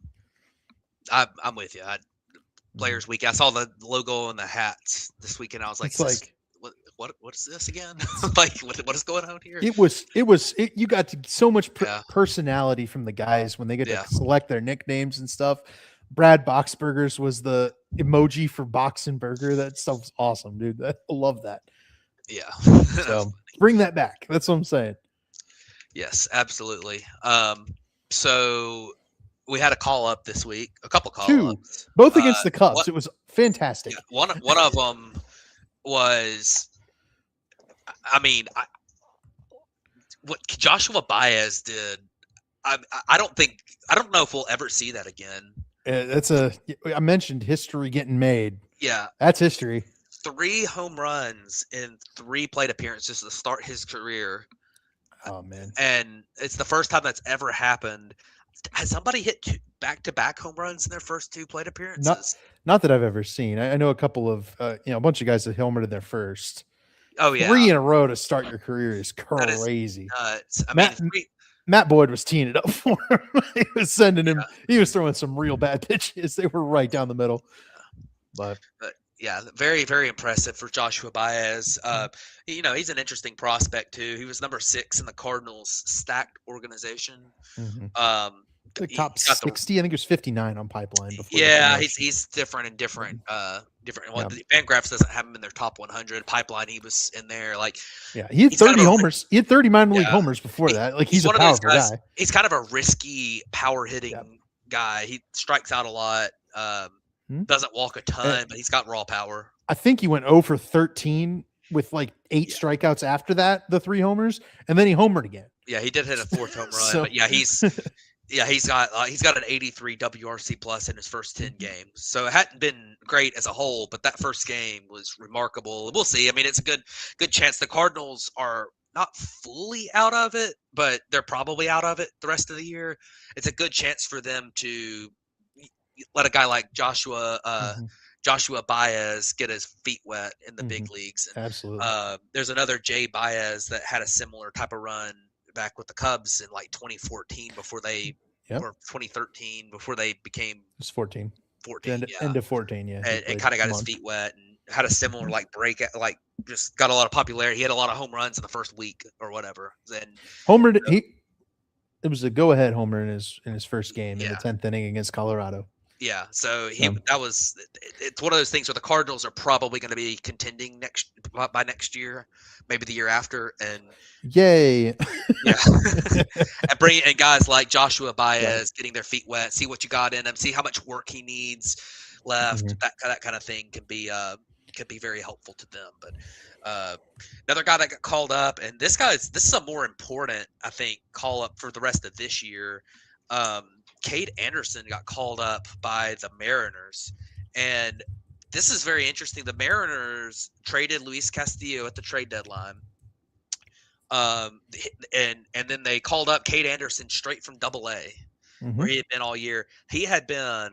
with you. Players Week. I saw the logo on the hats this weekend. I was like, It's like what is this again? Like, what is going on here? You got to so much Yeah. personality from the guys when they get Yeah. to select their nicknames and stuff. Brad Boxburgers was the emoji for Box and Burger. That stuff's awesome, dude. I love that. Yeah. So bring that back. That's what I'm saying. Yes, absolutely. So we had a call up this week, a couple call ups, both against the Cubs. It was fantastic. Yeah, one of them was, I mean, what Joshua Baez did. I don't know if we'll ever see that again. I mentioned history getting made. Yeah, that's history. 3 home runs in 3 plate appearances to start his career. Oh man! And it's the first time that's ever happened. Has somebody hit back-to-back home runs in their first 2 plate appearances? Not that I've ever seen. I know a couple of a bunch of guys that homered in their first. Oh yeah, 3 in a row to start your career is crazy. That is nuts. Matt Boyd was teeing it up for him. He was sending him. He was throwing some real bad pitches. They were right down the middle. But yeah, very, very impressive for Joshua Baez. He's an interesting prospect too. He was number 6 in the Cardinals' stacked organizan. Mm-hmm. The top 60. I think it was 59 on Pipeline. Before he's different and different. Well, Fangraphs doesn't have him in their top 100. Pipeline, he was in there. He had 30 homers. He had 30 minor league homers before that. He's a powerful guy. He's kind of a risky power hitting guy. He strikes out a lot. Doesn't walk a ton, but he's got raw power. I think he went 0 for 13 with 8 strikeouts after that, the 3 homers, and then he homered again. Yeah, he did hit a 4th home run, but he's got an 83 WRC plus in his first 10 games. So it hadn't been great as a whole, but that first game was remarkable. We'll see. I mean, it's a good chance. The Cardinals are not fully out of it, but they're probably out of it the rest of the year. It's a good chance for them to let a guy like Joshua Baez get his feet wet in the big leagues. And, absolutely. There's another Jay Baez that had a similar type of run back with the Cubs in 2014 before they or 2013 before they became. It was 14. End of 14, yeah. And kind of got his feet wet and had a similar break, just got a lot of popularity. He had a lot of home runs in the first week or whatever. Then homered. It was a go-ahead homer in his first game in the 10th inning against Colorado. Yeah, so it's one of those things where the Cardinals are probably going to be contending by next year, maybe the year after, and yay, and guys like Joshua Baez getting their feet wet, see what you got in him, see how much work he needs left. That kind of thing can be very helpful to them. But another guy that got called up, and this is a more important, I think, call up for the rest of this year. Cade Anderson got called up by the Mariners, and this is very interesting. The Mariners traded Luis Castillo at the trade deadline, and then they called up Cade Anderson straight from AA, where he had been all year. He had been,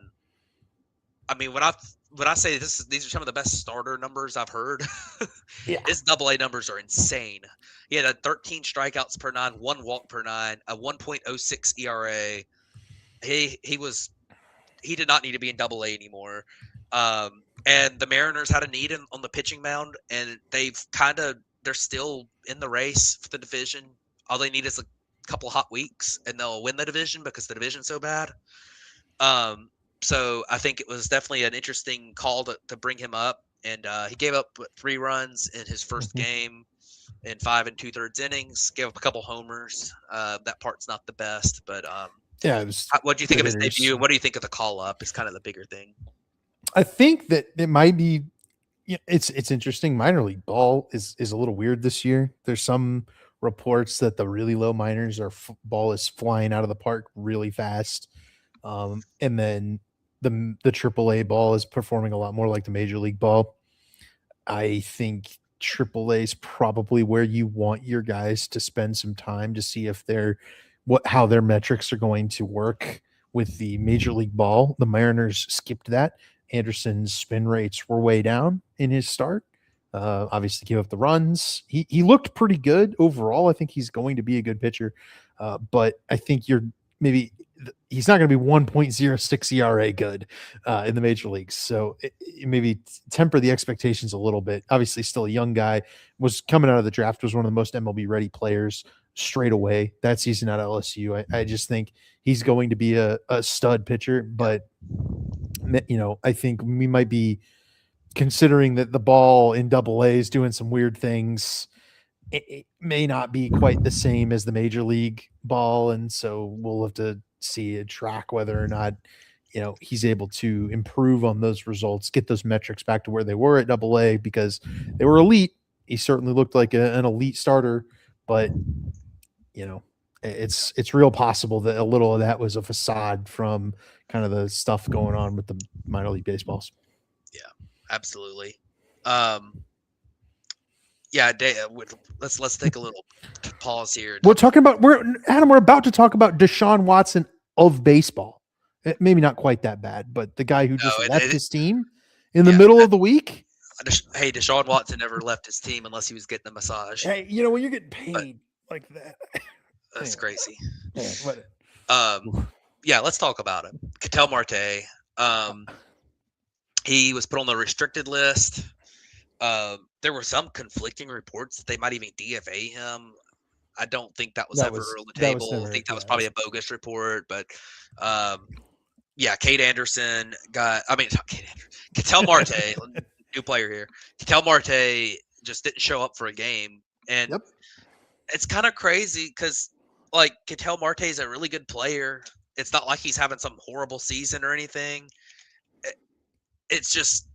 I mean, when I say these are some of the best starter numbers I've heard. His AA numbers are insane. He had 13 strikeouts per 9, 1 walk per 9, a 1.06 ERA. He did not need to be in AA anymore. And the Mariners had a need on the pitching mound, and they're still in the race for the division. All they need is a couple hot weeks, and they'll win the division because the division's so bad. So I think it was definitely an interesting call to bring him up, and he gave up 3 runs in his first game in 5 2/3 innings. Gave up a couple homers. That part's not the best, but what do you think of his debut? What do you think of the call up? Is kind of the bigger thing. I think that it might be. It's interesting. Minor league ball is a little weird this year. There's some reports that the really low minors ball is flying out of the park really fast, and then the AAA ball is performing a lot more like the major league ball. I think AAA is probably where you want your guys to spend some time to see if how their metrics are going to work with the major league ball. The Mariners skipped that. Anderson's spin rates were way down in his start. Obviously gave up the runs. He looked pretty good overall. I think he's going to be a good pitcher. But I think you're maybe he's not going to be 1.06 ERA good in the major leagues. So maybe temper the expectations a little bit. Obviously, still a young guy. Was coming out of the draft, was one of the most MLB ready players straight away that season at LSU. I just think he's going to be a stud pitcher, but I think we might be considering that the ball in Double A is doing some weird things. It may not be quite the same as the major league ball, and so we'll have to see and track whether or not he's able to improve on those results, get those metrics back to where they were at Double A, because they were elite. He certainly looked like an elite starter, but it's real possible that a little of that was a facade from kind of the stuff going on with the minor league baseballs. Yeah, absolutely. Yeah, let's take a little pause here. We're about to talk about Deshaun Watson of baseball. Maybe not quite that bad, but the guy who just left his team in the middle of the week. Hey, Deshaun Watson never left his team unless he was getting a massage. Hey, when you're getting paid like that, that's crazy. Man, yeah, let's talk about him. Ketel Marte. He was put on the restricted list. There were some conflicting reports that they might even DFA him. I don't think that was ever on the table. I think that was probably a bogus report, but Kate Anderson Ketel Marte, new player here. Ketel Marte just didn't show up for a game, and it's kind of crazy because Ketel Marte is a really good player. It's not like he's having some horrible season or anything. It's just,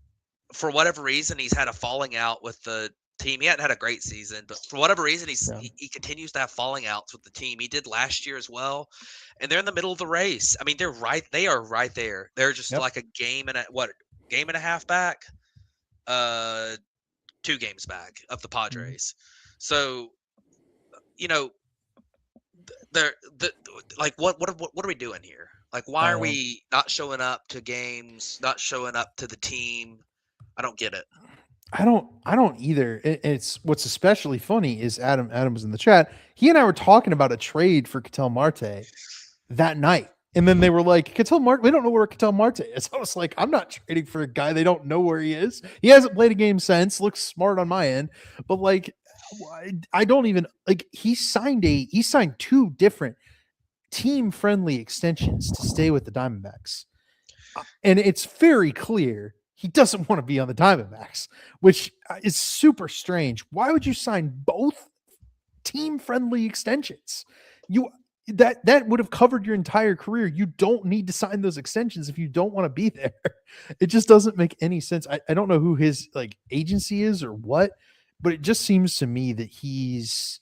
for whatever reason, he's had a falling out with the team. He hadn't had a great season, but for whatever reason, he continues to have falling outs with the team. He did last year as well, and they're in the middle of the race. I mean, they are right there. They're just like a game and a half back, 2 games back of the Padres. So, what are we doing here? Why are we not showing up to games, not showing up to the team? I don't get it. I don't either. It's what's especially funny is Adam was in the chat. He and I were talking about a trade for Ketel Marte that night. And then they were like, Ketel Marte, we don't know where Ketel Marte is. I was like, I'm not trading for a guy they don't know where he is. He hasn't played a game since. Looks smart on my end. But I don't even he signed 2 different team-friendly extensions to stay with the Diamondbacks. And it's very clear he doesn't want to be on the Diamondbacks, which is super strange. Why would you sign both team-friendly extensions? That would have covered your entire career. You don't need to sign those extensions if you don't want to be there. It just doesn't make any sense. I don't know who his agency is or what, but it just seems to me that he's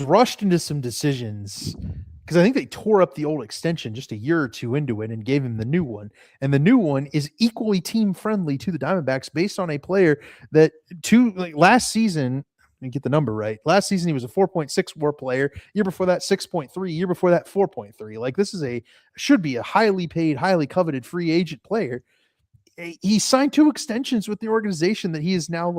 rushed into some decisions, because I think they tore up the old extension just a year or 2 into it and gave him the new one. And the new one is equally team friendly to the Diamondbacks based on a player that last season, let me get the number right. Last season, he was a 4.6 WAR player. Year before that, 6.3. Year before that, 4.3. This should be a highly paid, highly coveted free agent player. He signed 2 extensions with the organization that he is now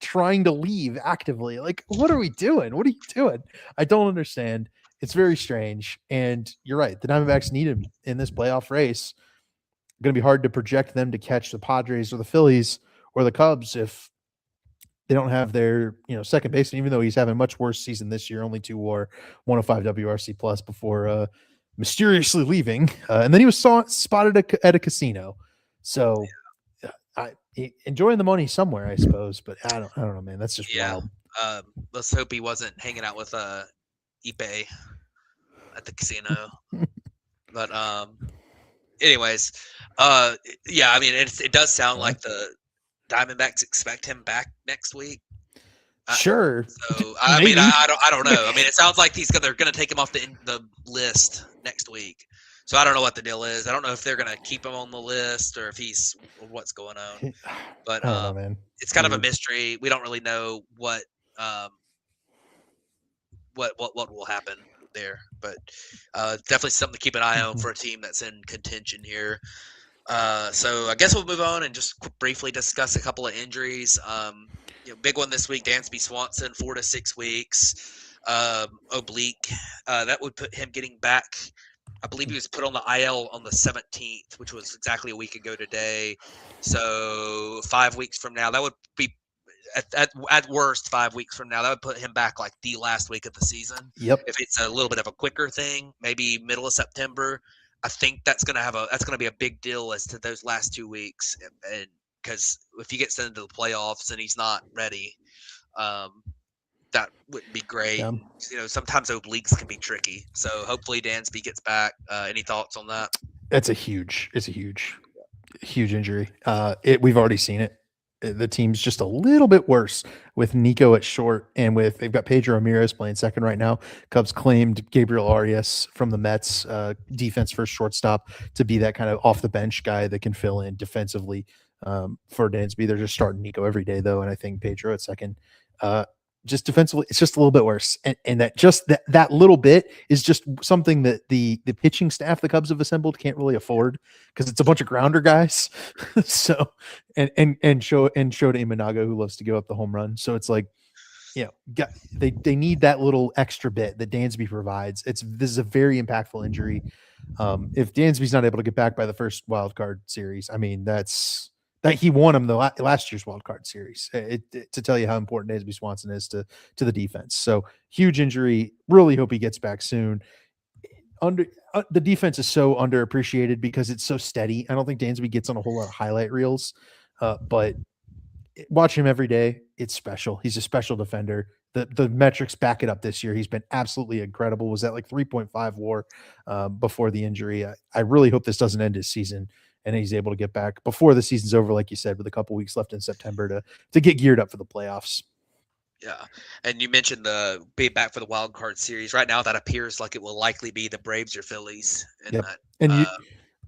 trying to leave actively. What are we doing? What are you doing? I don't understand. It's very strange. And you're right. The Diamondbacks need him in this playoff race. Going to be hard to project them to catch the Padres or the Phillies or the Cubs if they don't have their second baseman, even though he's having a much worse season this year, only 2 WAR, 105 WRC plus before mysteriously leaving. And then he was spotted at a casino. So enjoying the money somewhere, I suppose, but I don't know, man. That's just wild. Let's hope he wasn't hanging out with Ipe at the casino. But anyways, it does sound like the Diamondbacks expect him back next week. Sure. So I don't know. It sounds like they're going to take him off the list next week. So I don't know what the deal is. I don't know if they're going to keep him on the list or if what's going on. But it's kind of a mystery. We don't really know what will happen there. But definitely something to keep an eye on for a team that's in contention here. So I guess we'll move on and just briefly discuss a couple of injuries. Big one this week, Dansby Swanson, 4 to 6 weeks. Oblique. That would put him getting back I believe he was put on the IL on the 17th, which was exactly a week ago today. So 5 weeks from now, that would be at worst 5 weeks from now. That would put him back like the last week of the season. Yep. If it's a little bit of a quicker thing, maybe middle of September, I think that's gonna be a big deal as to those last 2 weeks, and because if he gets into the playoffs and he's not ready, um, that wouldn't be great. Yeah. Sometimes obliques can be tricky. So hopefully Dansby gets back. Any thoughts on that? It's a huge injury. We've already seen it. The team's just a little bit worse with Nico at short, and they've got Pedro Ramirez playing second right now. Cubs claimed Gabriel Arias from the Mets, defense first shortstop, to be that kind of off the bench guy that can fill in defensively for Dansby. They're just starting Nico every day though, and I think Pedro at second. Just defensively, it's just a little bit worse, and that little bit is just something that the pitching staff the Cubs have assembled can't really afford because it's a bunch of grounder guys. So and Shota Imanaga, who loves to go up the home run. So it's like, they need that little extra bit that Dansby provides. This is a very impactful injury. If Dansby's not able to get back by the first wild card series, I mean that he won him the last year's wild card series. To tell you how important Dansby Swanson is to the defense. So huge injury. Really hope he gets back soon. The defense is so underappreciated because it's so steady. I don't think Dansby gets on a whole lot of highlight reels, but watch him every day. It's special. He's a special defender. The metrics back it up this year. He's been absolutely incredible. Was at like 3.5 WAR before the injury. I really hope this doesn't end his season and he's able to get back before the season's over, like you said, with a couple weeks left in September to get geared up for the playoffs. Yeah, and you mentioned the being back for the wild card series. Right now, that appears like it will likely be the Braves or Phillies in that. And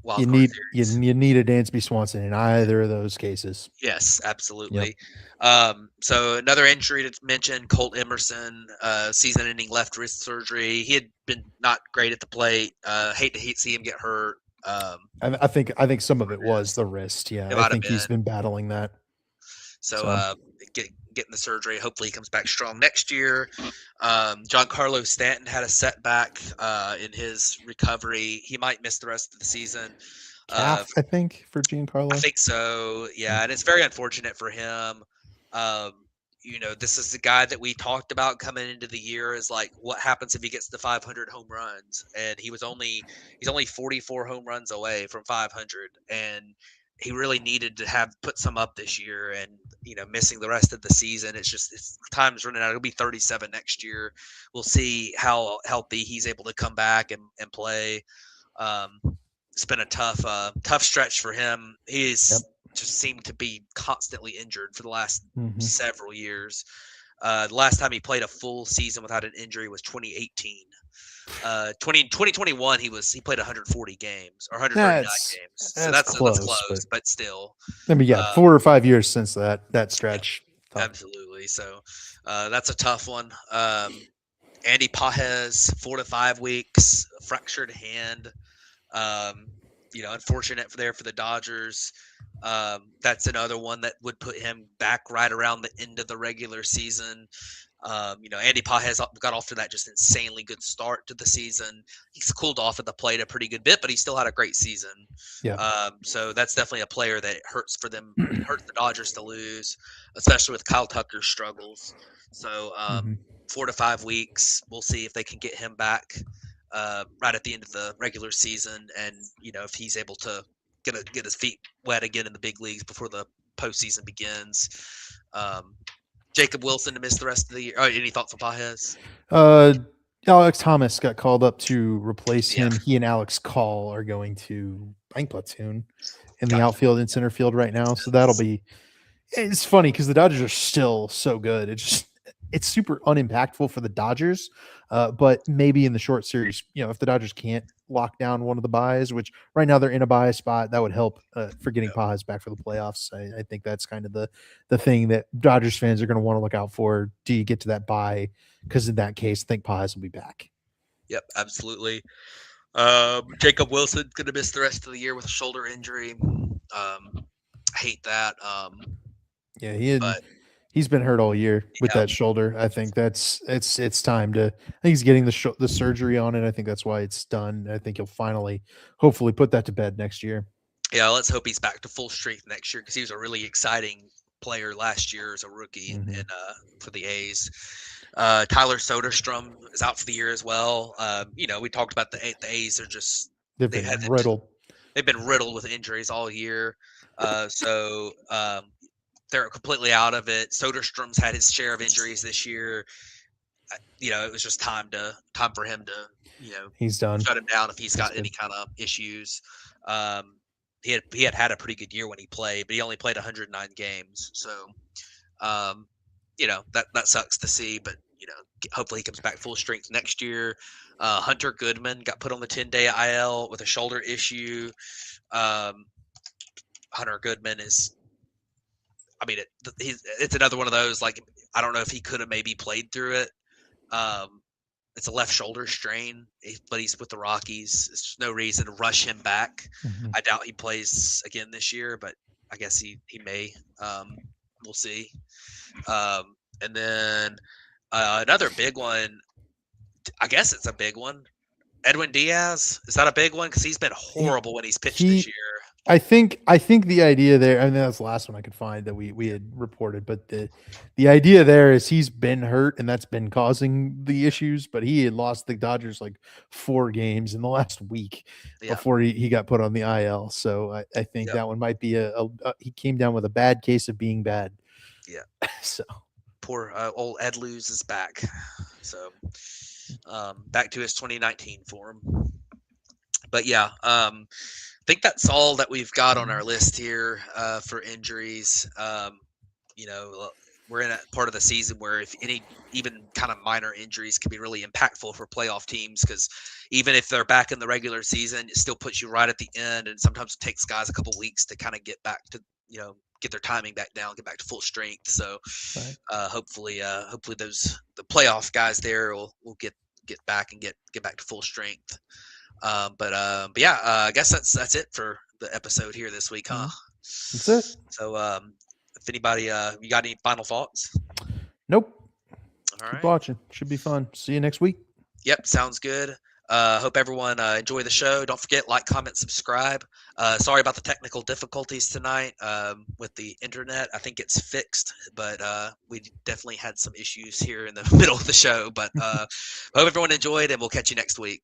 wild card series. You need a Dansby Swanson in either of those cases. Yes, absolutely. Yep. So another injury to mention: Colt Emerson, season-ending left wrist surgery. He had been not great at the plate. Hate to see him get hurt. I think some of it was the wrist. Yeah, I think he's been battling that. So getting the surgery. Hopefully he comes back strong next year. Giancarlo Stanton had a setback in his recovery. He might miss the rest of the season. Calf, I think, for Giancarlo. I think so. Yeah, and it's very unfortunate for him. This is the guy that we talked about coming into the year is like, what happens if he gets to 500 home runs? And he's only 44 home runs away from 500, and he really needed to put some up this year, and missing the rest of the season. It's time's running out. It'll be 37 next year. We'll see how healthy he's able to come back and play. It's been a tough stretch for him. He's just seemed to be constantly injured for the last several years. The last time he played a full season without an injury was 2018. 2021 he played 140 games or 139 games. So that's close, but still. I mean, 4 or 5 years since that stretch. Yeah, absolutely. So that's a tough one. Andy Pages, 4 to 5 weeks, fractured hand. Unfortunate for the Dodgers. That's another one that would put him back right around the end of the regular season. Andy Pages got off to that just insanely good start to the season. He's cooled off at the plate a pretty good bit, but he still had a great season. Yeah. So that's definitely a player that hurts for them. Hurts the Dodgers to lose, especially with Kyle Tucker's struggles. So 4 to 5 weeks. We'll see if they can get him back right at the end of the regular season, and if he's able to get his feet wet again in the big leagues before the postseason begins. Jacob Wilson to miss the rest of the year. Any thoughts on Pages? Alex Thomas got called up to replace him. He and Alex Call are going to bank platoon in the outfield and center field right now. So that'll be. It's funny because the Dodgers are still so good. It's super unimpactful for the Dodgers, but maybe in the short series, if the Dodgers can't lock down one of the buys, which right now they're in a buy spot, that would help for getting Pages back for the playoffs. I think that's kind of the thing that Dodgers fans are going to want to look out for. Do you get to that buy? Because in that case, I think Pages will be back. Yep, absolutely. Jacob Wilson's going to miss the rest of the year with a shoulder injury. I hate that. Yeah, He's been hurt all year with Yeah. that shoulder. I think it's time to. I think he's getting the surgery on it. I think that's why it's done. I think he'll finally, hopefully, put that to bed next year. Yeah, let's hope he's back to full strength next year because he was a really exciting player last year as a rookie for the A's. Tyler Soderstrom is out for the year as well. We talked about the A's are just They've been riddled. They've been riddled with injuries all year. So they're completely out of it. Soderstrom's had his share of injuries this year. It was just time for him to, he's done. Shut him down if he's got any kind of issues. He had a pretty good year when he played, but he only played 109 games. So, that sucks to see, but hopefully he comes back full strength next year. Hunter Goodman got put on the 10-day IL with a shoulder issue. Hunter Goodman is, it's another one of those, like, I don't know if he could have maybe played through it. It's a left shoulder strain, but he's with the Rockies. There's no reason to rush him back. I doubt he plays again this year, but I guess he may. We'll see. And then another big one, I guess it's a big one. Edwin Diaz, is that a big one? Because he's been horrible when he's pitched this year. I think the idea there, I mean, that's the last one I could find that we had reported, but the idea there is he's been hurt and that's been causing the issues, but he had lost the Dodgers like 4 games in the last week before he got put on the IL. So I think that one might be he came down with a bad case of being bad. Yeah. So poor old Ed Luz is back. So back to his 2019 form. But yeah, I think that's all that we've got on our list here for injuries. We're in a part of the season where if any even kind of minor injuries can be really impactful for playoff teams, because even if they're back in the regular season, it still puts you right at the end, and sometimes it takes guys a couple weeks to kind of get back to get their timing back down, get back to full strength. So hopefully the playoff guys there will get back and get back to full strength. But yeah, I guess that's it for the episode here this week, huh? That's it. So if anybody, you got any final thoughts? Nope. All right. Keep watching. Should be fun. See you next week. Yep, sounds good. Hope everyone enjoy the show. Don't forget, like, comment, subscribe. Sorry about the technical difficulties tonight with the internet. I think it's fixed, but we definitely had some issues here in the middle of the show. But hope everyone enjoyed, and we'll catch you next week.